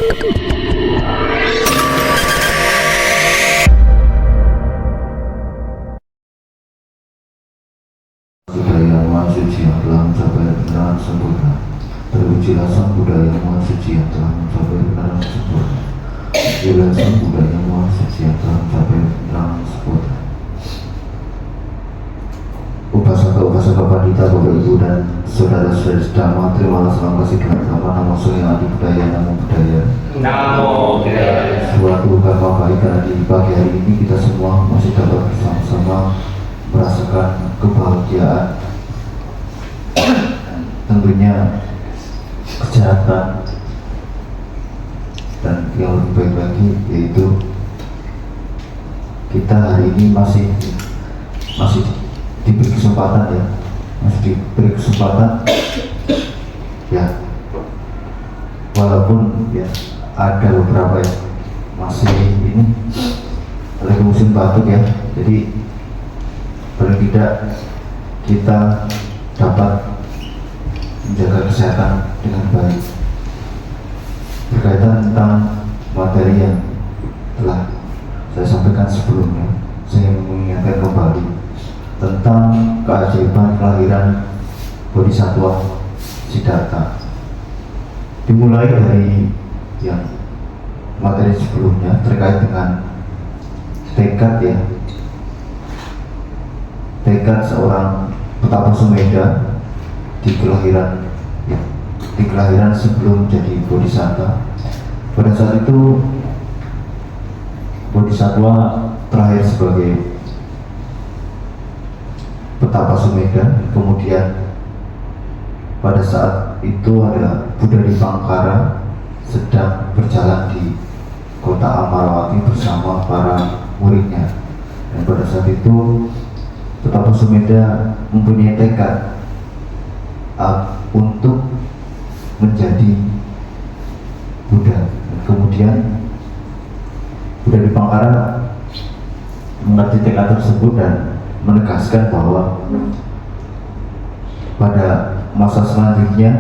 Budaya Maha Suci yang telah mencapai kebenaran sempurna. Terpujilah Sang Buddha yang Maha Suci yang telah mencapai kebenaran sempurna. Terpujilah Sang Buddha yang Maha Suci yang telah mencapai kebenaran sempurna. Upasaka-upasaka pandita, Bapak Ibu dan saudara-saudari sedama, terimalah salam kasih dengan nama Sang Yang Adi Budaya, Namo Buddhaya. Namo Buddhaya. Suatu karma baik karena di pagi hari ini kita semua masih dapat bersama-sama merasakan kebahagiaan, tentunya kesehatan, dan yang lebih baik lagi yaitu kita hari ini masih diberi kesempatan ya, walaupun ya ada beberapa yang masih ini lagi musim batuk ya, jadi paling tidak kita dapat menjaga kesehatan dengan baik. Berkaitan tentang materi yang telah saya sampaikan sebelumnya, saya mengingatkan kembali tentang keajaiban kelahiran Bodhisattva Siddhartha. Dimulai dari yang materi sebelumnya terkait dengan tekad ya, tekad seorang petapa Sumedha di kelahiran sebelum jadi Bodhisattva. Pada saat itu Bodhisattva terakhir sebagai petapa Sumedha. Kemudian pada saat itu ada Buddha Dipangkara sedang berjalan di kota Amarawati bersama para muridnya, dan pada saat itu petapa Sumedha mempunyai tekad untuk menjadi Buddha. Dan kemudian Buddha Dipangkara mengerti tekad tersebut dan menegaskan bahwa pada masa selanjutnya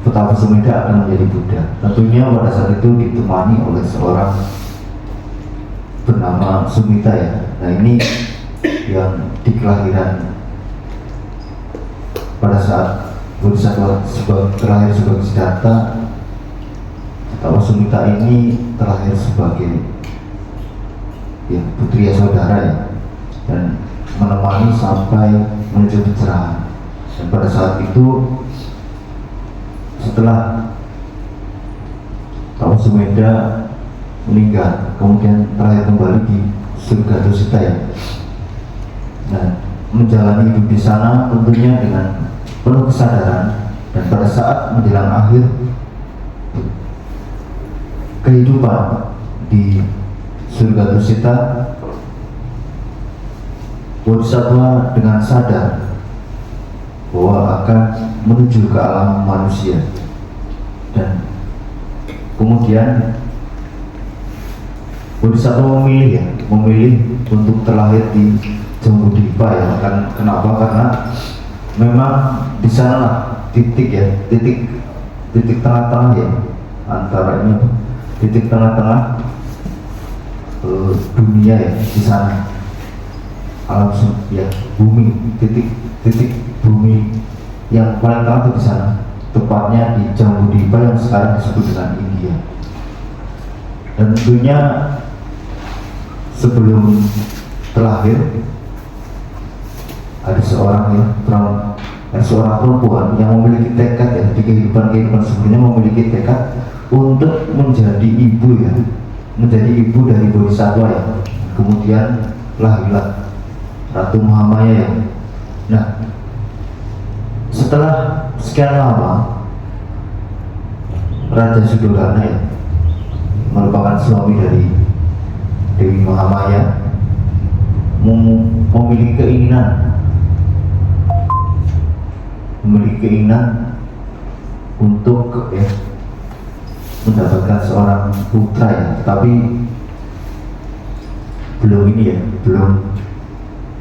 petapa Sumedha akan menjadi Buddha. Tentunya pada saat itu ditemani oleh seorang bernama Sumita ya. Nah, ini yang di kelahiran pada saat Bodhisattva terakhir sebagai Siddhartha, petapa Sumita ini terakhir sebagai ya putri saudara ya, dan menemani sampai menuju pencerahan. Dan pada saat itu setelah petapa Sumedha meninggal, kemudian terakhir kembali di surga Dusita ya. Nah, menjalani hidup di sana tentunya dengan penuh kesadaran, dan pada saat menjelang akhir kehidupan di surga Dusita, Bodhisattva dengan sadar bahwa akan menuju ke alam manusia, dan kemudian Bodhisattva memilih untuk terlahir di Jambudvipa ya. Kenapa? Karena memang di sana titik tengah-tengah ya, antara ini titik tengah-tengah dunia ya, di sana alam ya, bumi, titik bumi yang paling tengah itu di sana, tepatnya di Jambudvipa yang sekarang disebut dengan India. Dan tentunya sebelum terlahir ada seorang perempuan yang memiliki tekad ya, di kehidupan sebelumnya memiliki tekad untuk menjadi ibu ya, menjadi ibu dari Bodhisattva ya. Kemudian lahirlah Ratu Mahamaya ya. Nah, setelah sekian lama Raja Sudodana ya, merupakan suami dari Dewi Mahamaya, memiliki keinginan untuk ya, mendapatkan seorang putra ya, tapi belum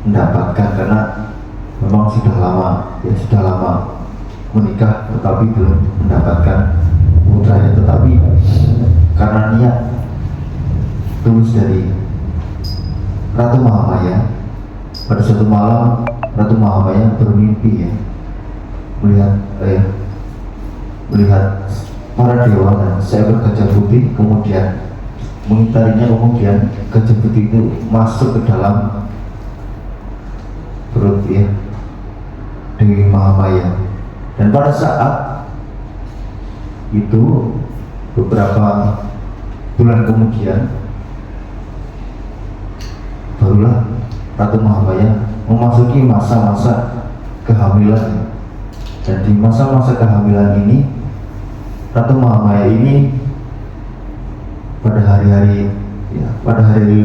mendapatkan karena memang sudah lama menikah, tetapi belum mendapatkan putra ya. Tetapi karena niat tulus dari Ratu Mahamaya. Pada suatu malam Ratu Mahamaya bermimpi ya, melihat para dewa dan seekor gajah putih kemudian mengitarinya, kemudian gajah putih itu masuk ke dalam perut ya Dewi Mahamaya. Dan pada saat itu beberapa bulan kemudian barulah Ratu Mahamaya memasuki masa-masa kehamilan. Dan di masa-masa kehamilan ini Ratu Mahamaya ini pada hari-hari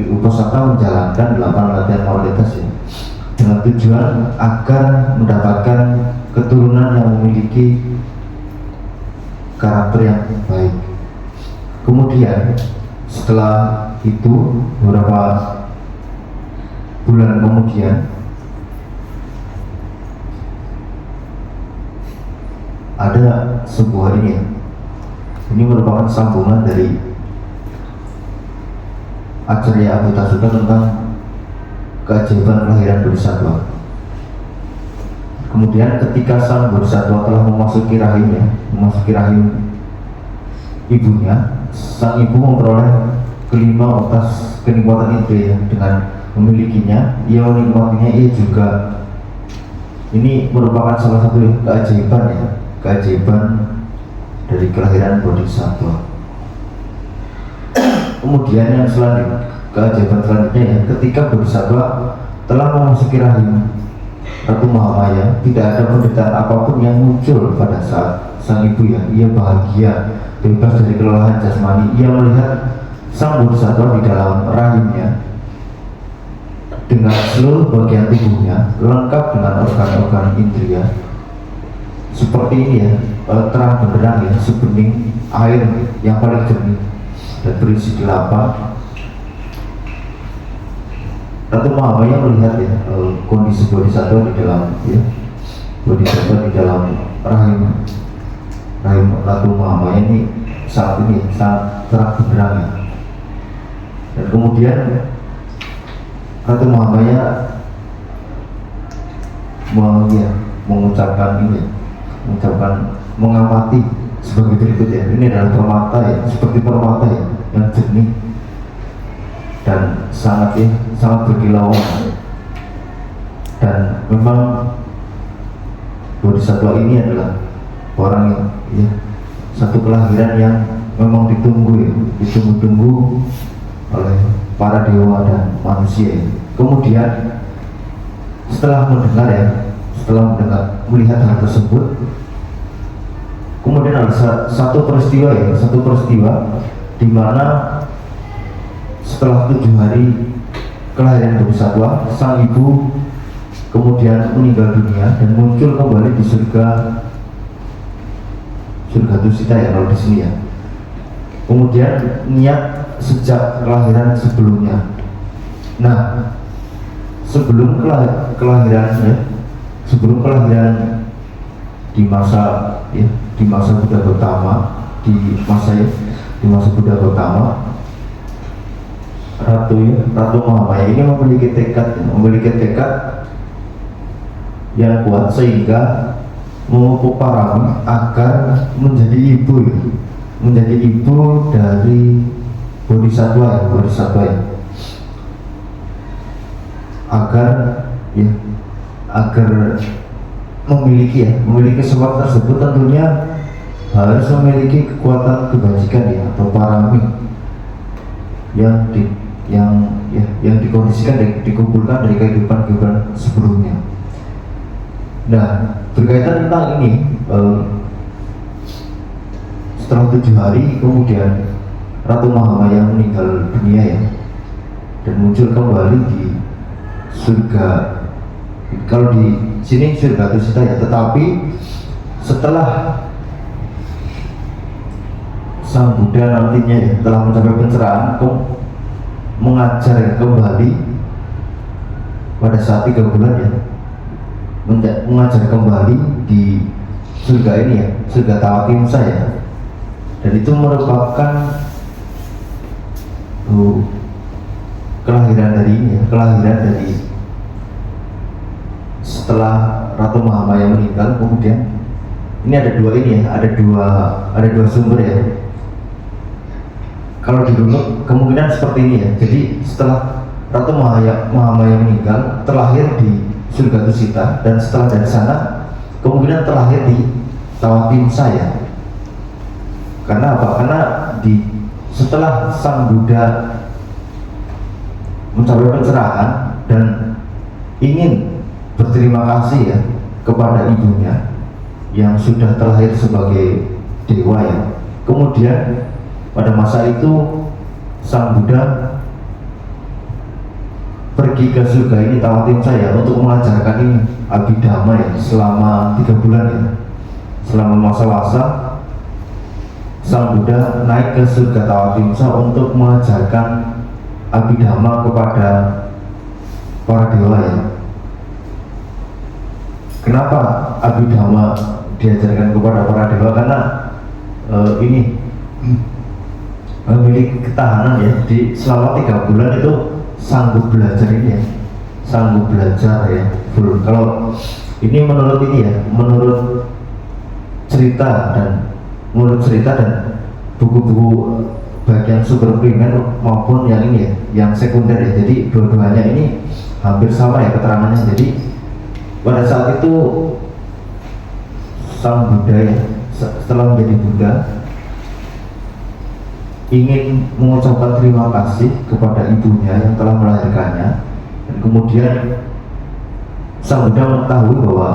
Upasaka menjalankan 8 latihan moralitas ya, dengan tujuan agar mendapatkan keturunan yang memiliki karakter yang baik. Kemudian setelah itu beberapa bulan kemudian ada sebuah ini merupakan sambungan dari Acarya Abhutasutta tentang keajaiban kelahiran Bodhisattva. Kemudian ketika sang Bodhisattva telah memasuki rahim ibunya, sang ibu memperoleh kelima atas kenikmatan itu ya. Dengan memilikinya, ia menikmatinya, ia juga ini merupakan salah satu keajaiban ya, keajaiban dari kelahiran Bodhisattva. Kemudian yang selanjutnya, keajaiban selanjutnya ya, ketika Bodhisattva telah memasuki rahim Ratu Mahamaya, tidak ada penderitaan apapun yang muncul pada saat sang ibu ya. Ia bahagia, bebas dari kelelahan jasmani. Ia melihat sang Bodhisattva di dalam rahimnya dengan seluruh bagian tubuhnya lengkap dengan organ-organ indria seperti ini ya, terang benderang ya, sebening air yang paling jernih dan berisi kelapa. Ratu Mahamaya melihat ya, kondisi Bodhisattva di dalam Bodhisattva di dalam rahim Ratu Mahamaya ini saat ini sangat terang benderang ya. Dan kemudian Ratu Mahamaya mengamati sebagai berikut ya. Ini adalah permata ya, seperti permata ya, yang jernih dan sangat berkilauan. Dan memang Bodhisattva ini adalah orang yang ya, satu kelahiran yang memang ditunggu oleh para dewa dan manusia. Kemudian setelah melihat hal tersebut, kemudian ada satu peristiwa di mana setelah 7 hari kelahiran Bodhisattva, sang ibu kemudian meninggal dunia dan muncul kembali di surga Tusita ya kalau di sini ya. Kemudian niat sejak kelahiran sebelumnya. Nah, sebelum kelahiran di masa Buddha Gautama, di masa Buddha Gautama, Ratu Mahamaya ini memiliki tekad yang kuat sehingga memupuk parami agar menjadi ibu dari Bodhisattva ya. Agar memiliki sesuatu tersebut tentunya harus memiliki kekuatan kebajikan ya, atau parami yang dikondisikan dan dikumpulkan dari kehidupan sebelumnya. Nah, berkaitan tentang ini, setelah 7 hari kemudian Ratu Mahamaya meninggal dunia ya, dan muncul kembali di surga. Kalau di sini surga Tusita ya, tetapi setelah Sang Buddha nantinya ya, telah mencapai pencerahan, mengajar kembali pada saat 3 bulan ya, mengajar kembali di surga ini ya, surga Tawati Musa ya. Dan itu merupakan kelahiran dari ini ya, kelahiran dari setelah Ratu Mahamaya meninggal. Kemudian ini ada dua ini ya, ada dua sumber ya. Kalau dirunut kemungkinan seperti ini ya. Jadi setelah Ratu Mahamaya meninggal, terlahir di surga Tusita, dan setelah dari sana kemungkinan terlahir di Tawatimsa ya. Karena apa? Karena setelah Sang Buddha mencapai pencerahan dan ingin berterima kasih ya kepada ibunya yang sudah terlahir sebagai dewa ya. Kemudian pada masa itu Sang Buddha pergi ke surga ini Tawatimsa ya untuk mengajarkan ini Abhidhamma ya selama 3 bulan ya. Selama masa-masa Sang Buddha naik ke surga Tawatimsa untuk mengajarkan Abhidhamma kepada para dewa ya. Kenapa Abhidhamma diajarkan kepada para dewa? Karena ini memiliki ketahanan ya. Di selama 3 bulan itu sanggup belajar ini ya, sanggup belajar ya full. Kalau ini menurut ini ya, menurut cerita dan buku-buku baik yang super primer maupun yang ini ya, yang sekunder ya. Jadi dua-duanya ini hampir sama ya keterangannya. Jadi pada saat itu Sang Buddha ya, setelah menjadi Buddha, ingin mengucapkan terima kasih kepada ibunya yang telah melahirkannya, dan kemudian Sang Buddha mengetahui bahwa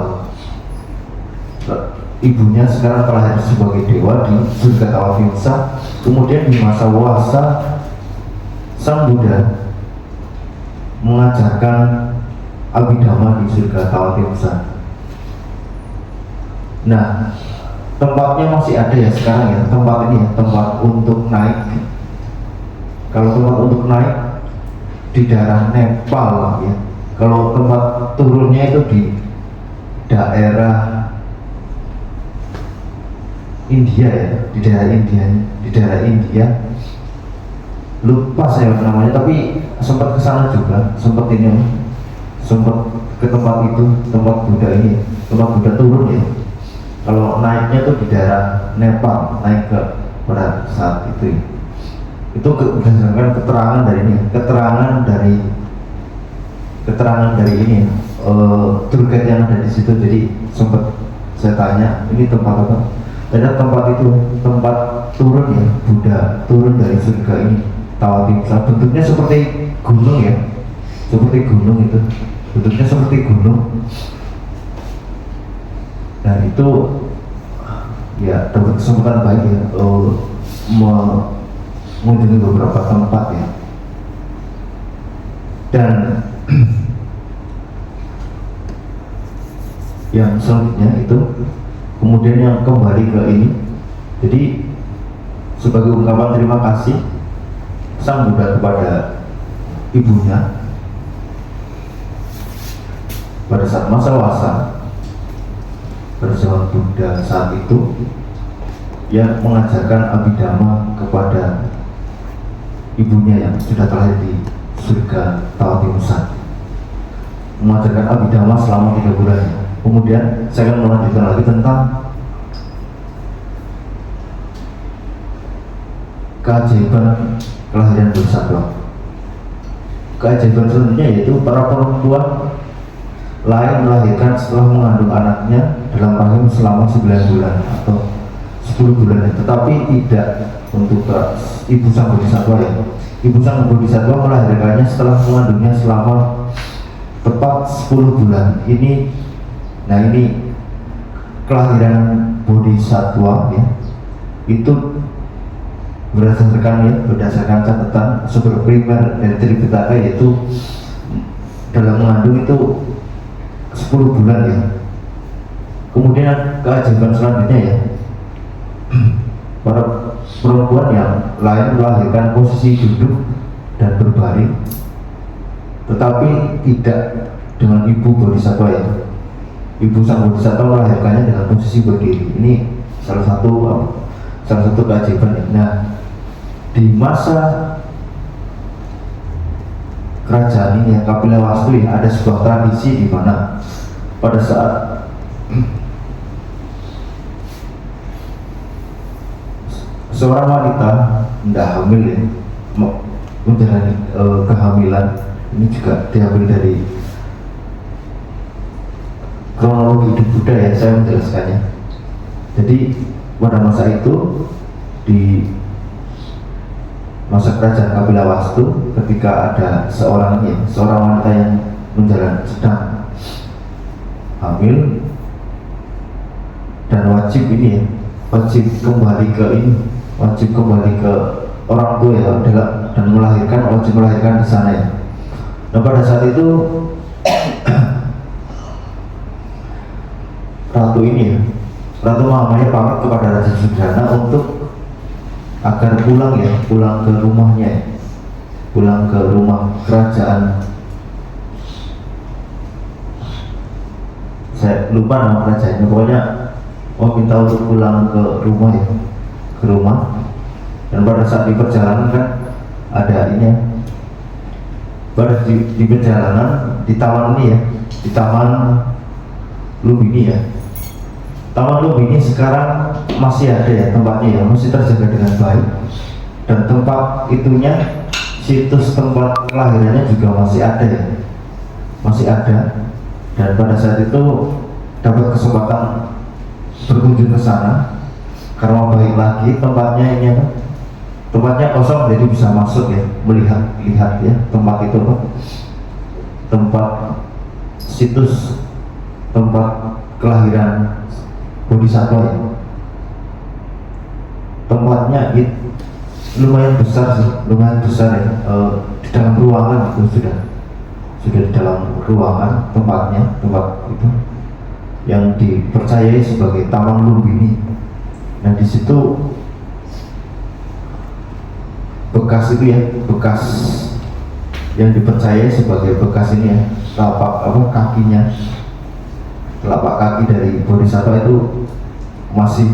ibunya sekarang terlahir sebagai dewa di surga Tawatimsa. Kemudian di masa wasa Sang Buddha mengajarkan Abhidhamma di surga Tawatimsa. Nah, tempatnya masih ada ya sekarang ya, tempat ini ya, tempat untuk naik. Kalau tempat untuk naik di daerah Nepal ya. Kalau tempat turunnya itu di daerah India ya, di daerah India. Lupa saya namanya, tapi sempat ke sana juga, sempat ke tempat itu, tempat Buddha ini, tempat Buddha turun ya. Kalau naiknya tuh di daerah Nepal, naik ke pada saat itu. Itu berdasarkan keterangan dari ini, keterangan dari ini, tour guide yang ada di situ. Jadi sempat saya tanya, ini tempat apa? Dan tempat itu tempat turun ya, Buddha turun dari surga ini Tawatimsa. Bentuknya seperti gunung ya, seperti gunung itu, bentuknya seperti gunung. Dan itu ya dapat kesempatan baik ya mengunjungi beberapa tempat ya. Dan yang selanjutnya itu kemudian yang kembali ke ini. Jadi sebagai ungkapan terima kasih Sang Buddha kepada ibunya pada saat masa wasa, pada zaman Buddha saat itu, yang mengajarkan Abhidhamma kepada ibunya yang sudah terlahir di surga Tawatimsa, mengajarkan Abhidhamma selama 3 bulan. Kemudian saya akan melanjutkan lagi tentang keajaiban kelahiran Bodhisattva. Keajaiban selanjutnya yaitu para perempuan lain melahirkan setelah mengandung anaknya dalam rahim selama 9 bulan atau 10 bulan, tetapi tidak untuk ibu Sang Bodhisattva ya. Ibu Sang Bodhisattva melahirkannya setelah mengandungnya selama tepat 10 bulan. Nah ini kelahiran Bodhisattva ya, itu berdasarkan catatan sumber primer dari Tripitaka, yaitu dalam mengandung itu 10 bulan ya. Kemudian keajaiban selanjutnya ya, para perempuan yang lain melahirkan posisi duduk dan berbaring, tetapi tidak dengan ibu Bodhisattva ya. Ibu Sang Bodhisattva melahirkannya dengan posisi berdiri. Ini salah satu keajaiban ya. Nah, di masa kerajaan ini ya, Kapilawastu ya, ada sebuah tradisi di mana pada saat seorang wanita tidak hamil ya, menjalani kehamilan, ini juga diambil dari kronologi hidup Buddha ya, saya menjelaskannya. Jadi pada masa itu di masa kerajaan Kapilawastu, ketika ada seorang wanita yang sedang hamil dan wajib kembali ke orang tua ya, dan wajib melahirkan di sana ya. Nah pada saat itu Ratu Mahamaya pamit kepada Raja Sudrana untuk agar pulang ke rumahnya, pulang ke rumah kerajaan. Saya lupa nama kerajaannya, pokoknya minta untuk pulang ke rumah. Dan pada saat di perjalanan kan ada di perjalanan di taman di Taman Lumbini ya. Taman Lumbini sekarang masih ada ya tempatnya ya, masih terjaga dengan baik, dan tempat itunya, situs tempat kelahirannya juga masih ada. Dan pada saat itu dapat kesempatan berkunjung ke sana karena baik lagi tempatnya kosong, jadi bisa masuk ya, melihat ya tempat itu tempat situs tempat kelahiran Bodhisattva ya. Tempatnya lumayan besar ya, di dalam ruangan itu sudah di dalam ruangan tempat itu yang dipercayai sebagai Taman Lumbini. Nah di situ bekas yang dipercayai sebagai bekas telapak kaki dari Bodhisattva itu masih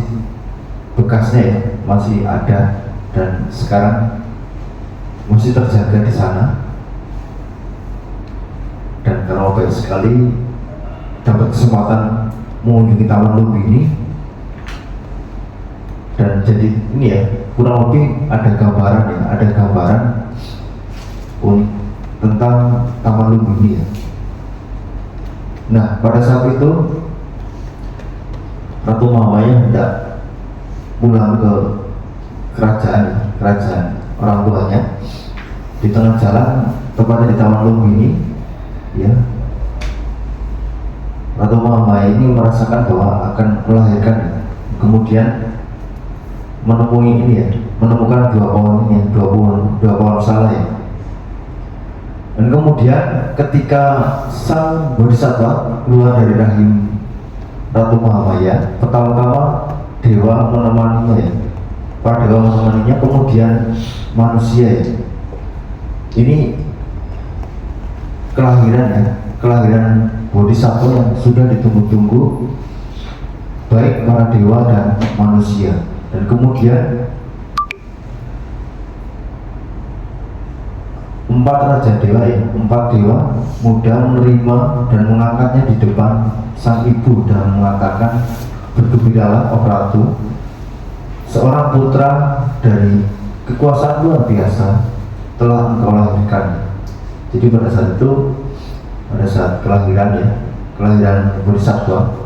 bekasnya ya, masih ada, dan sekarang masih terjaga di sana. Dan karena baik sekali dapat kesempatan mengunjungi Taman Lumbini, dan jadi ini ya, kurang lebih ada gambaran tentang Taman Lumbini ya. Nah pada saat itu Ratu Mahamaya hendak pulang ke kerajaan orang tuanya. Di tengah jalan, tepatnya di Taman Lumbini ya, Ratu Mahamaya ini merasakan bahwa akan melahirkan, kemudian menemukan dua pohon salah ya. Dan kemudian ketika sang Bodhisattva keluar dari rahim Ratu Mahamaya, pertama-tama dewa menemaninya ya, para dewa menemaninya, kemudian manusia ya. Ini kelahiran Bodhisattva yang sudah ditunggu-tunggu baik para dewa dan manusia. Dan kemudian 4 dewa muda menerima dan mengangkatnya di depan sang ibu dan mengatakan, "Bergembiralah, oh Ratu, seorang putra dari kekuasaan luar biasa telah engkau lahirkan." Jadi pada saat kelahiran Bodhisattva,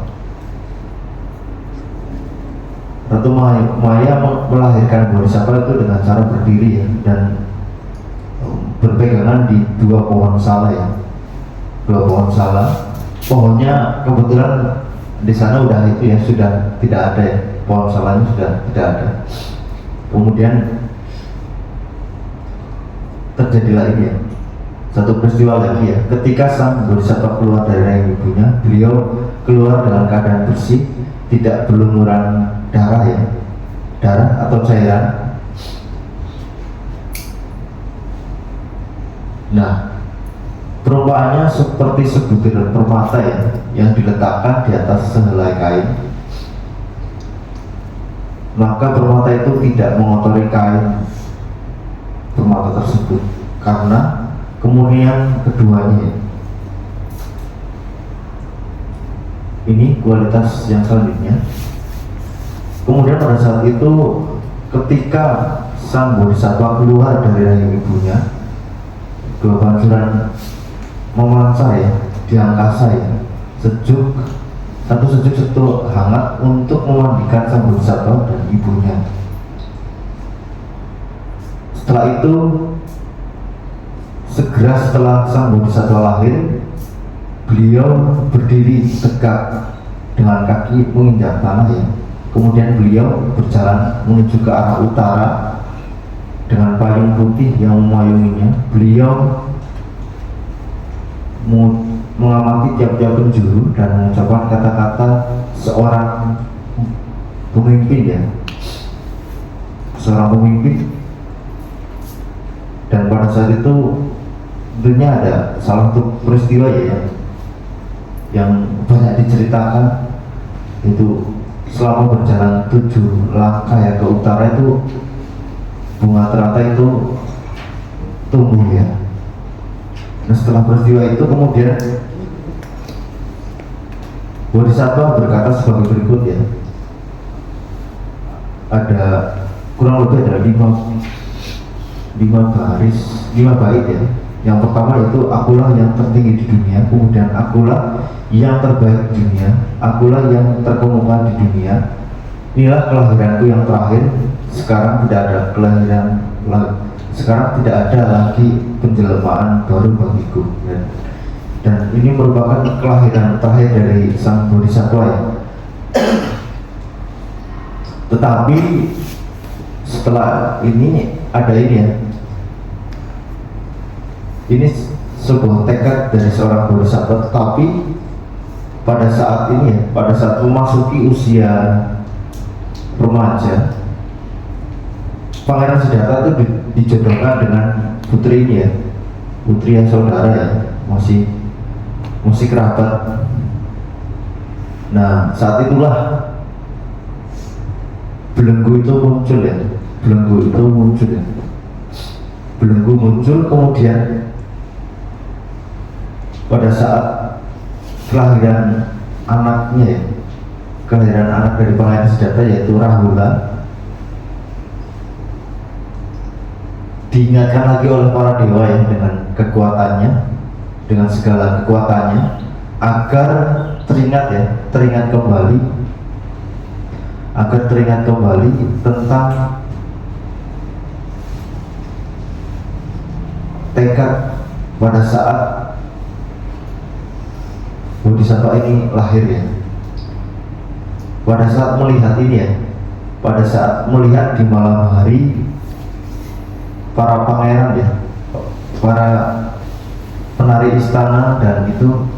Ratu Maya melahirkan Bodhisattva itu dengan cara berdiri ya, dan berpegangan di 2 pohon salah ya. 2 pohon salah. Pohonnya kebetulan di sana sudah tidak ada ya. Pohon salahnya sudah tidak ada. Kemudian terjadilah ini ya, satu peristiwa lagi ya. Ketika sang Bodhisattva keluar dari rahim ibunya, beliau keluar dalam keadaan bersih, tidak berlumuran darah atau cairan. Nah, perumpamannya seperti sebutir permata ya, yang diletakkan di atas sehelai kain. Maka permata itu tidak mengotori kain permata tersebut, karena Kemudian keduanya, ini kualitas yang selanjutnya. Kemudian pada saat itu ketika sang bodhisattva keluar dari rahim ibunya, kebancuran memancar ya di angkasa ya, sejuk hangat untuk memandikan sang bodhisattva dan ibunya. Setelah itu segera setelah sang bodhisattva lahir, beliau berdiri tegak dengan kaki menginjak tanah ya. Kemudian beliau berjalan menuju ke arah utara dengan payung putih yang memayunginya. Beliau mengamati tiap-tiap penjuru dan mengucapkan kata-kata seorang pemimpin ya, seorang pemimpin. Dan pada saat itu tentunya ada salah satu peristiwa ya yang banyak diceritakan, itu selama berjalan 7 langkah ya ke utara itu bunga teratai itu tumbuh ya. Nah setelah peristiwa itu kemudian bodhisattva berkata sebagai berikut ya, ada kurang lebih ada 5 bait ya. Yang pertama itu akulah yang tertinggi di dunia, kemudian akulah yang terbaik di dunia, akulah yang terkemuka di dunia, inilah kelahiranku yang terakhir, sekarang tidak ada lagi penjelmaan baru bagiku. Dan ini merupakan kelahiran terakhir dari sang bodhisattva ya. Tetapi setelah ini ada ini ya, ini sebuah tekad dari seorang bodhisattva. Tetapi pada saat ini ya, pada saat memasuki usia remaja, Pangeran Siddhartha itu dijodohkan dengan putri ini ya, putri yang saudara ya, masih kerabat. Nah saat itulah belenggu itu muncul ya, belenggu muncul. Kemudian pada saat kelahiran anaknya ya, kelahiran anak dari Pangeran Siddhartha yaitu Rahula, diingatkan lagi oleh para dewa ya dengan kekuatannya, dengan segala kekuatannya, agar teringat kembali tentang tekad pada saat bodhisattva ini lahir ya. Pada saat melihat ini ya, pada saat melihat di malam hari para pangeran ya, para penari istana dan itu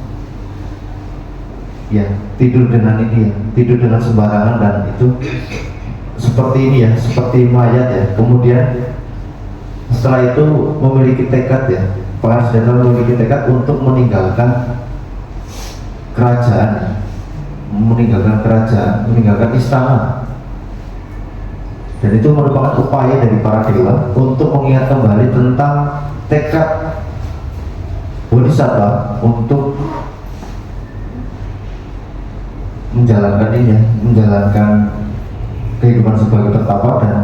ya tidur dengan ini ya, tidur dengan sembarangan dan itu seperti ini ya, seperti mayat ya. Kemudian setelah itu memiliki tekad ya, Pangeran Siddhartha memiliki tekad untuk meninggalkan kerajaan, meninggalkan istana. Dan itu merupakan upaya dari para dewa untuk mengingat kembali tentang tekad bodhisattva untuk menjalankan kehidupan sebagai pertapa. Dan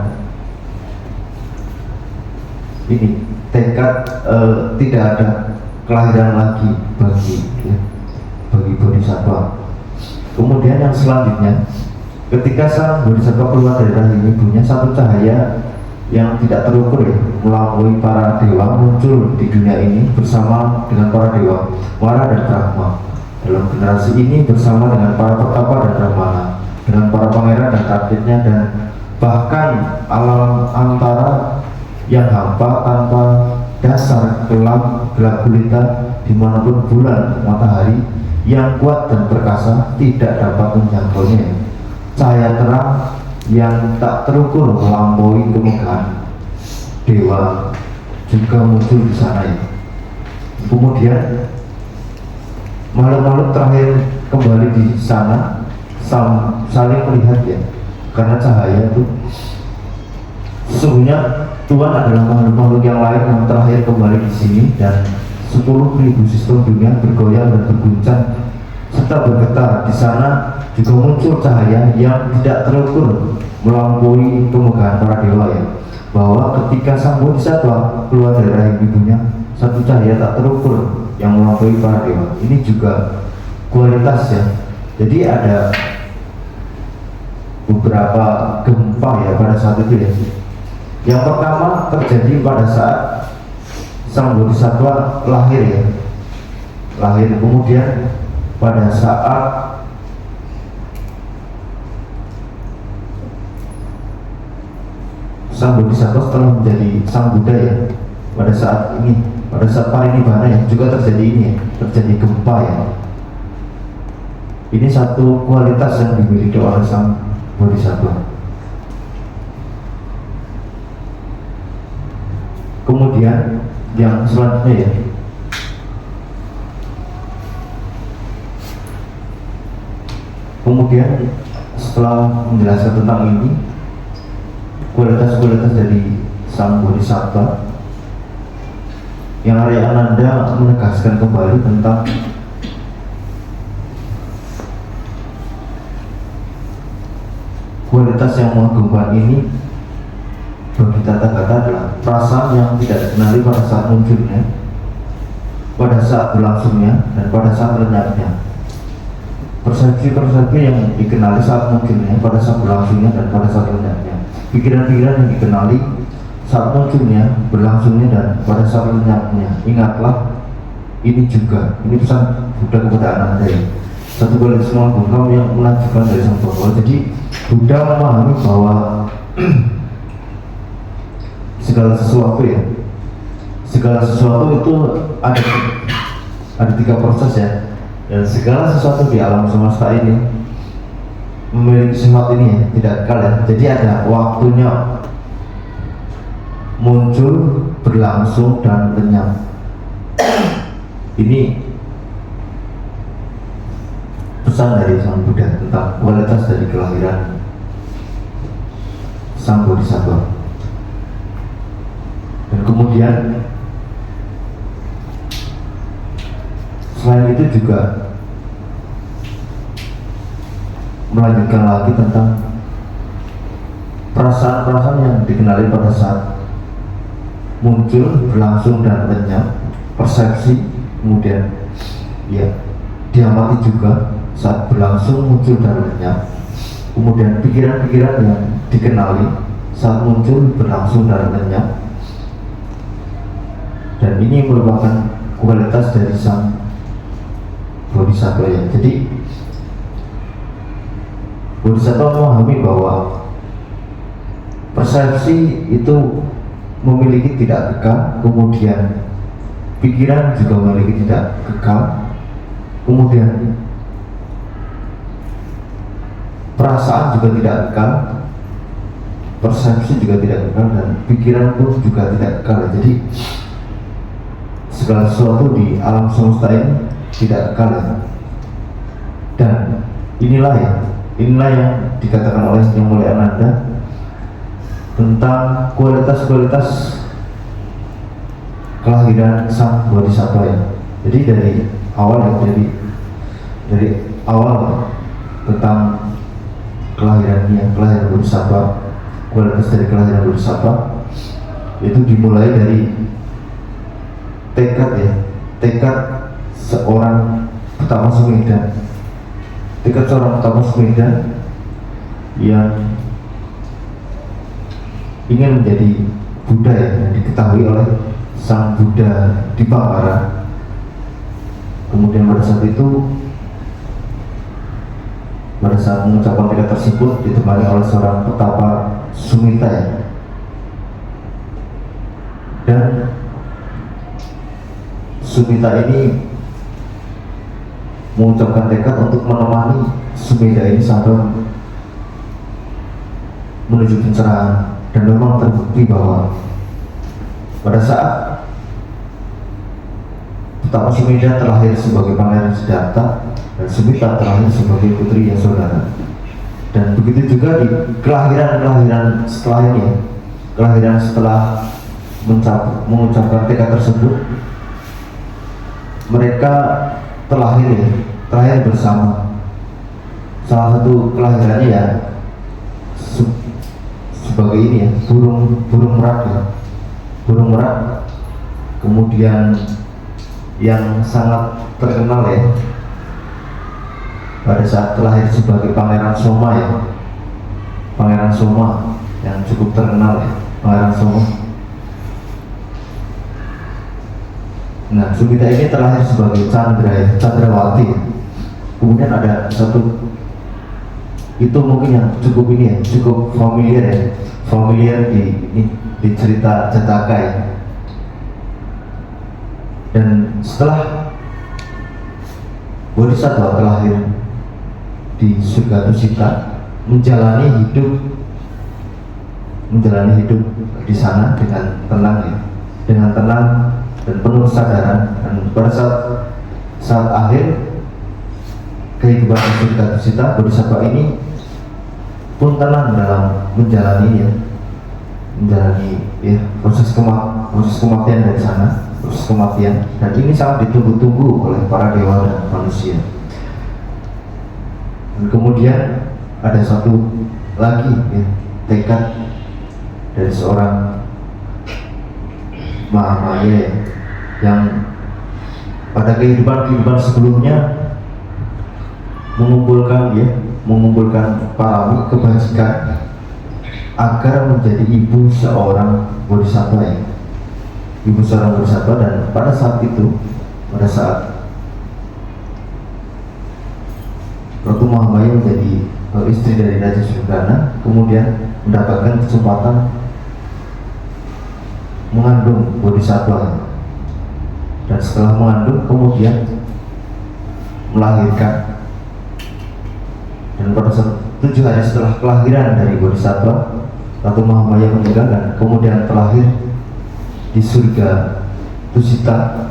ini tekad tidak ada kelahiran lagi bagi bodhisattva. Kemudian yang selanjutnya, ketika sang bodhisattva keluar dari rahim ibunya, satu cahaya yang tidak terukur ya, melampaui para dewa muncul di dunia ini bersama dengan para dewa Mara dan Brahma. Dalam generasi ini bersama dengan para pertapa dan brahmana, dengan para pangeran dan rakyatnya, dan bahkan alam antara yang hampa tanpa dasar, gelap gulita, dimanapun bulan matahari yang kuat dan perkasa tidak dapat menjangkaunya. Cahaya terang yang tak terukur melampaui kemegahan dewa juga muncul di sana ya. Kemudian makhluk-makhluk terakhir kembali di sana saling melihat ya, karena cahaya itu Sesungguhnya Tuhan adalah makhluk yang lain yang terakhir kembali di sini, dan 10.000 sistem dunia bergoyang dan berguncang serta bergetar. Di sana juga muncul cahaya yang tidak terukur melampaui kemegahan para dewa ya. Bahwa ketika sang bodhisattva keluar dari rahim ibunya, satu cahaya tak terukur yang melampaui para dewa. Ini juga kualitas ya. Jadi ada beberapa gempa ya pada saat itu ya. Yang pertama terjadi pada saat sang bodhisattva lahir ya, lahir. Kemudian pada saat sang bodhisattva setelah menjadi sang Buddha ya, pada saat ini, pada saat parinibbana ya, juga terjadi ini ya, terjadi gempa ya. Ini satu kualitas yang dimiliki oleh sang bodhisattva. Kemudian yang selanjutnya ya, kemudian setelah menjelaskan tentang ini, kualitas-kualitas dari sang bodhisattva, yang Arya Ananda menegaskan kembali tentang kualitas yang mengagumkan ini bagi tata kata adalah perasaan yang tidak dikenali pada saat munculnya, pada saat berlangsungnya, dan pada saat lenyapnya. Persepsi-persepsi yang dikenali saat munculnya, pada saat berlangsungnya, dan pada saat lenyapnya. Pikiran-pikiran yang dikenali saat munculnya, berlangsungnya, dan pada saat lenyapnya. Ingatlah, ini juga, ini pesan Buddha kepada Ananda ya. Satu kualitas mengagumkan yang menakjubkan dari sang Bapa. Jadi Buddha memahami bahwa segala sesuatu ya, segala sesuatu itu ada 3 proses ya, dan segala sesuatu di alam semesta ini memiliki sifat ini ya, tidak kekal ya. Jadi ada waktunya muncul, berlangsung, dan lenyap. Ini pesan dari sang Buddha tentang kualitas dari kelahiran sang bodhisattva. Dan kemudian selain itu juga melanjutkan lagi tentang perasaan-perasaan yang dikenali pada saat muncul, berlangsung, dan lenyap. Persepsi, kemudian ya diamati juga saat berlangsung, muncul, dan lenyap. Kemudian pikiran-pikiran yang dikenali saat muncul, berlangsung, dan lenyap. Dan ini merupakan kualitas dari sang bodhisattva ya. Jadi bodhisattva memahami bahwa persepsi itu memiliki tidak kekal, kemudian pikiran juga memiliki tidak kekal, kemudian perasaan juga tidak kekal, persepsi juga tidak kekal, dan pikiran pun juga tidak kekal. Jadi segala sesuatu di alam semesta ini tidak kekal ya. Dan inilah yang dikatakan oleh Yang Mulia Ananda tentang kualitas-kualitas kelahiran sang bodhisattva ya. Jadi dari awal ya, dari awal tentang kelahiran bodhisattva, kualitas dari kelahiran bodhisattva itu dimulai dari tekad seorang Petama Sumedha, yang ingin menjadi Buddha ya, yang diketahui oleh sang Buddha Dipangkara. Kemudian pada saat mengucapkan tekad tersebut ditemani oleh seorang petapa Sumita ya. Dan Sumita ini mengucapkan tekad untuk menemani Sumedha ini sampai menuju pencerahan. Dan memang terbukti bahwa pada saat Petapa Sumedha terlahir sebagai Pangeran Siddhartha dan Sumita terlahir sebagai Putri Yasodhara. Dan begitu juga di kelahiran setelah ini ya, kelahiran setelah mengucapkan tekad tersebut, mereka terlahir bersama. Salah satu kelahirannya ya sebagai ini ya, burung merak ya, burung merak. Kemudian yang sangat terkenal ya pada saat terlahir sebagai Pangeran Soma ya, Pangeran Soma yang cukup terkenal ya, Pangeran Soma. Nah, Sumita ini terlahir sebagai Chandrawati. Kemudian ada satu, itu mungkin yang cukup ini ya, cukup familiar di cerita Jataka ya. Dan setelah Bodhisattva terlahir di surga Tusita, menjalani hidup di sana dengan tenang ya, dengan tenang dan penuh kesadaran. Dan pada saat akhir kehidupan di surga Tusita, Bodhisattva ini pun tenang dalam menjalani proses kematian dari sana, proses kematian. Dan ini sangat ditunggu-tunggu oleh para dewa dan manusia. Dan kemudian ada satu lagi ya, tekad dari seorang Mahamaya yang pada kehidupan sebelumnya mengumpulkan parami kebajikan agar menjadi ibu seorang bodhisattva ya, ibu seorang bodhisattva. Dan pada saat Ratu Mahamaya menjadi istri dari Raja Sukrana, kemudian mendapatkan kesempatan mengandung bodhisattva. Dan setelah mengandung kemudian melahirkan. Dan pada saat 7 hari setelah kelahiran dari bodhisattva, Ratu Mahamaya meninggal dan kemudian terlahir di surga Tusita.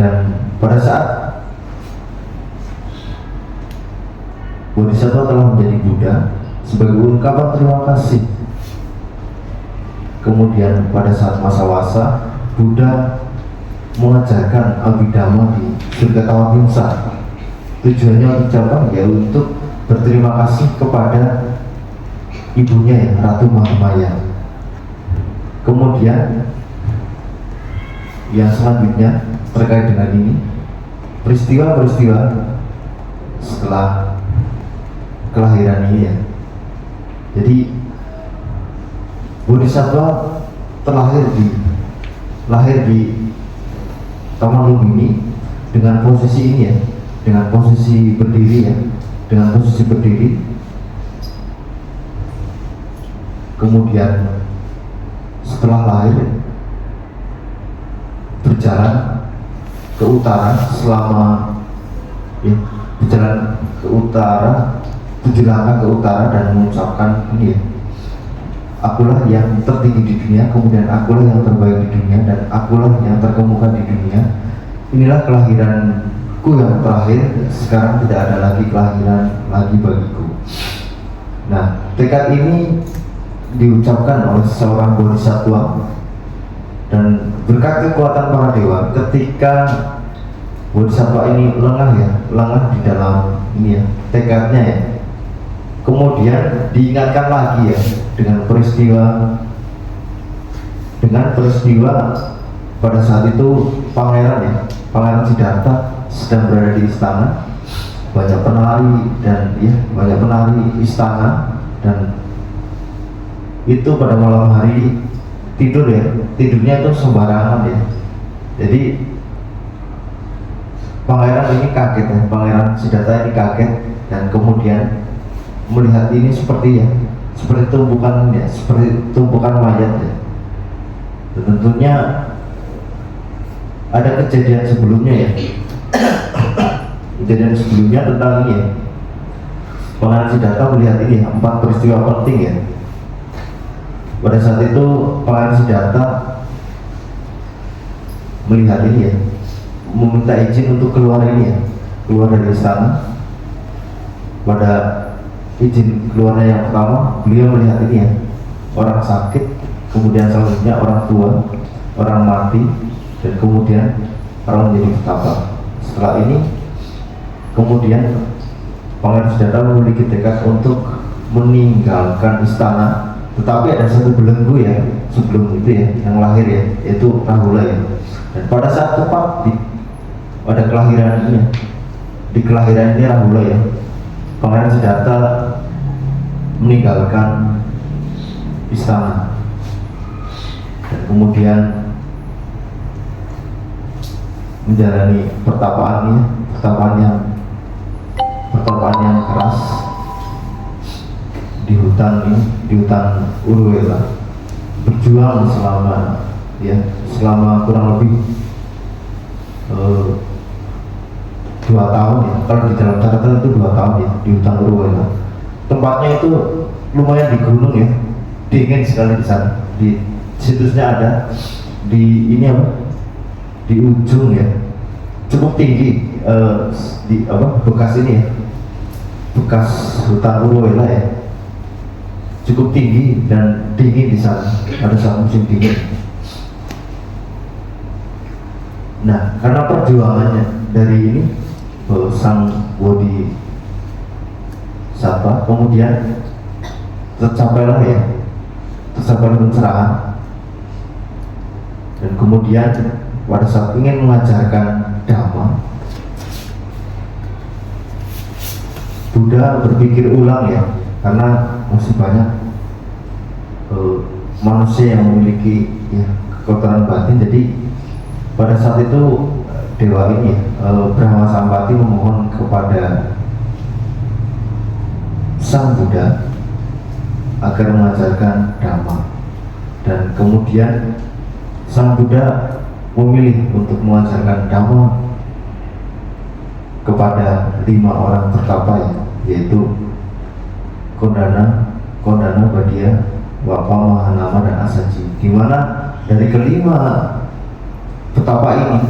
Dan pada saat bodhisattva telah menjadi Buddha, sebagai ungkapan terima kasih, kemudian pada saat masa wasa Buddha mengajarkan Abhidhamma di surga Tawahimsa. Tujuannya ya untuk berterima kasih kepada ibunya ya, Ratu Mahamaya. Kemudian yang selanjutnya terkait dengan ini, peristiwa-peristiwa setelah kelahiran ini ya. Jadi bodhisattva lahir di Taman Lumbini dengan posisi ini ya, dengan posisi berdiri. Kemudian setelah lahir berjalan ke utara berjalan ke utara 7 langkah ke utara dan mengucapkan ini ya, akulah yang tertinggi di dunia, kemudian akulah yang terbaik di dunia, dan akulah yang terkemuka di dunia. Inilah kelahiranku yang terakhir, sekarang tidak ada lagi kelahiran lagi bagiku. Nah, tekad ini diucapkan oleh seorang bodhisattva dan berkat kekuatan para dewa. Ketika bodhisattva ini lengah di dalam ini ya, tekadnya ya, kemudian diingatkan lagi ya dengan peristiwa pada saat itu Pangeran Siddhartha sedang berada di istana, banyak penari istana, dan itu pada malam hari tidurnya itu sembarangan ya. Jadi Pangeran Siddhartha ini kaget dan kemudian melihat ini seperti tumpukan mayat ya. Dan tentunya ada kejadian sebelumnya ya. Kejadian sebelumnya tentang ini ya. Pangeran Siddhartha melihat ini 4 peristiwa penting ya. Pada saat itu Pangeran Siddhartha melihat ini ya, meminta izin untuk keluar dari istana. Pada izin keluarnya yang pertama, beliau melihat ini ya, orang sakit, kemudian selanjutnya orang tua, orang mati, dan kemudian orang menjadi petapa. Setelah ini kemudian Pangeran Siddhartha memiliki tekad untuk meninggalkan istana, tetapi ada satu belenggu ya sebelum itu ya yang lahir ya, yaitu Rahula ya. Dan pada saat tepat pada kelahirannya, di kelahiran ini Rahula ya, Pangeran Siddhartha meninggalkan istana dan kemudian menjalani pertapaan yang keras di hutan Uruvela, berjuang selama kurang lebih 2 tahun ya. Kalau di dalam catatan itu 2 tahun ya di hutan Uruvela. Tempatnya itu lumayan di gunung ya, dingin sekali di sana. Di situsnya ada di ini apa? Di ujung ya, cukup tinggi bekas ini ya, bekas hutan Uruvela ya, cukup tinggi dan dingin di sana pada saat musim dingin. Nah, karena perjuangannya dari ini sang Bodhisattva, kemudian tercapailah pencerahan, dan kemudian pada saat ingin mengajarkan Dhamma, Buddha berpikir ulang ya, karena masih banyak manusia yang memiliki ya kekotoran batin. Jadi pada saat itu dewa ini Brahma Sampati memohon kepada sang Buddha agar mengajarkan Dhamma, dan kemudian sang Buddha memilih untuk mengajarkan Dhamma kepada 5 orang pertapa yaitu Kondana, Badia, Wapa, Mahanama, dan Asaji. Di mana dari kelima petapa ini,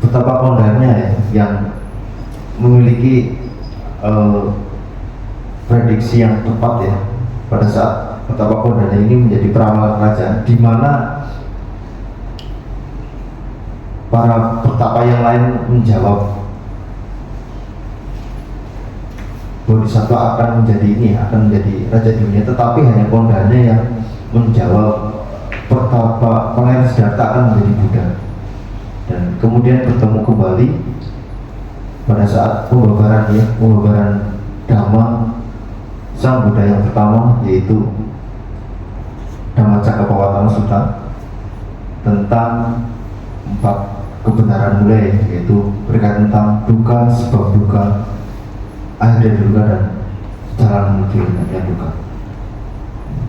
petapa Kondanya ya, yang memiliki prediksi yang tepat ya, pada saat petapa Kondana ini menjadi perawat kerajaan, di mana para petapa yang lain menjawab Bodhisattva akan menjadi raja dunia, tetapi hanya Kondana yang menjawab petapa Pangeran Siddhartha akan menjadi Buddha. Dan kemudian bertemu kembali pada saat pembabaran Dhamma sang Buddha yang pertama, yaitu Dhammacakkappavattana Sutta, tentang 4 kebenaran mulia, yaitu berkaitan tentang duka, sebab duka, akhir dari duka, dan jalan menuju yang duka.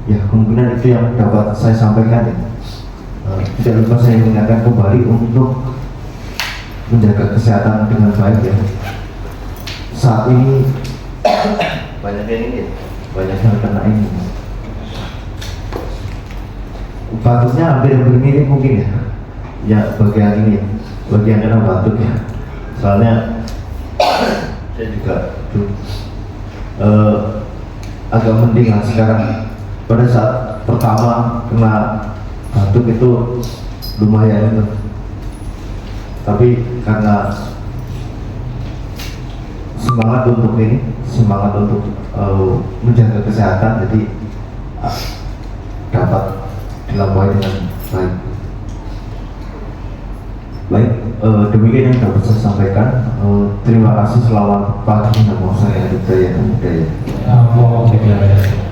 Ya, kemungkinan itu yang dapat saya sampaikan ya. Tidak lupa saya mengingatkan kembali untuk menjaga kesehatan dengan baik ya. Saat ini banyak yang kena ini. Batuknya hampir mirip mungkin ya. Ya, bagian ini, bagian kena batuk ya. Soalnya saya juga agak mending lah sekarang. Pada saat pertama kena batuk itu lumayan itu, tapi karena semangat untuk menjaga kesehatan, jadi dapat dilampaui dengan baik. Demikian yang dapat saya sampaikan. Terima kasih, selamat pagi, namo saya budaya. Namo Buddhaya.